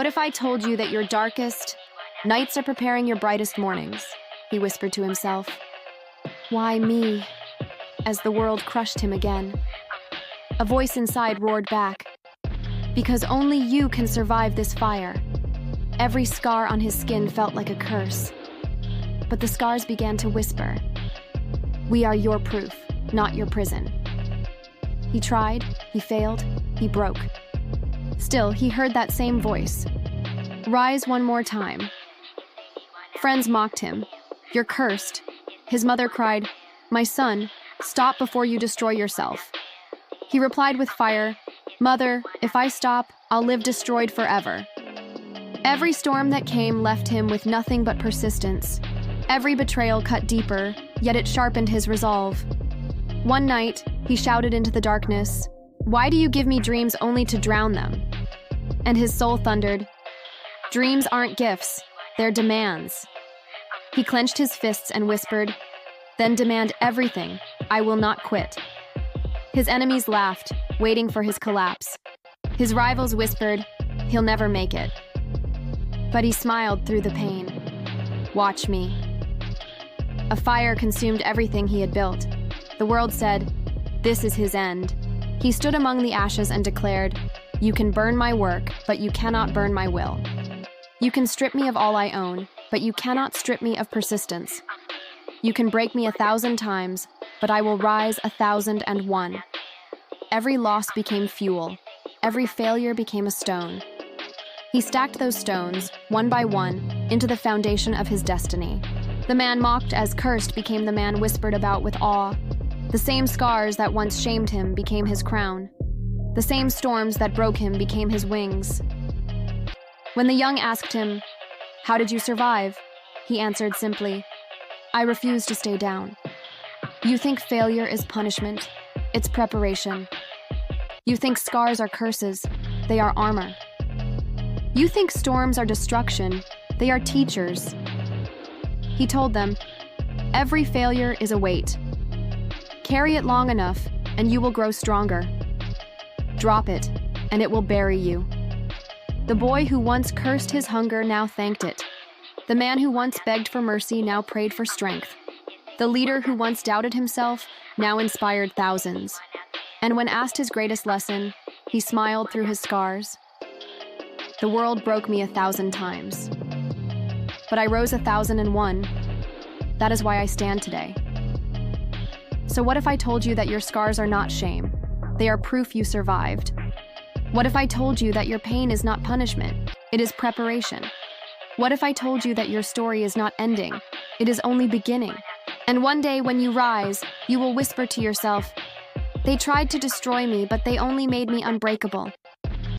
What if I told you that your darkest nights are preparing your brightest mornings? He whispered to himself. Why me? As the world crushed him again. A voice inside roared back. Because only you can survive this fire. Every scar on his skin felt like a curse. But the scars began to whisper. We are your proof, not your prison. He tried, he failed, he broke. Still, he heard that same voice. Rise one more time. Friends mocked him. You're cursed. His mother cried, My son, stop before you destroy yourself. He replied with fire, Mother, if I stop, I'll live destroyed forever. Every storm that came left him with nothing but persistence. Every betrayal cut deeper, yet it sharpened his resolve. One night, he shouted into the darkness, Why do you give me dreams only to drown them? And his soul thundered, Dreams aren't gifts, they're demands. He clenched his fists and whispered, Then demand everything, I will not quit. His enemies laughed, waiting for his collapse. His rivals whispered, He'll never make it. But he smiled through the pain. Watch me. A fire consumed everything he had built. The world said, This is his end. He stood among the ashes and declared, You can burn my work, but you cannot burn my will. You can strip me of all I own, but you cannot strip me of persistence. You can break me 1,000 times, but I will rise 1,001. Every loss became fuel. Every failure became a stone. He stacked those stones, one by one, into the foundation of his destiny. The man mocked as cursed became the man whispered about with awe. The same scars that once shamed him became his crown. The same storms that broke him became his wings. When the young asked him, How did you survive? He answered simply, I refuse to stay down. You think failure is punishment. It's preparation. You think scars are curses. They are armor. You think storms are destruction. They are teachers. He told them, Every failure is a weight. Carry it long enough, and you will grow stronger. Drop it, and it will bury you. The boy who once cursed his hunger now thanked it. The man who once begged for mercy now prayed for strength. The leader who once doubted himself now inspired thousands. And when asked his greatest lesson, he smiled through his scars. The world broke me 1,000 times. But I rose 1,001. That is why I stand today. So what if I told you that your scars are not shame? They are proof you survived. What if I told you that your pain is not punishment? It is preparation. What if I told you that your story is not ending? It is only beginning. And one day when you rise, you will whisper to yourself, They tried to destroy me, but they only made me unbreakable.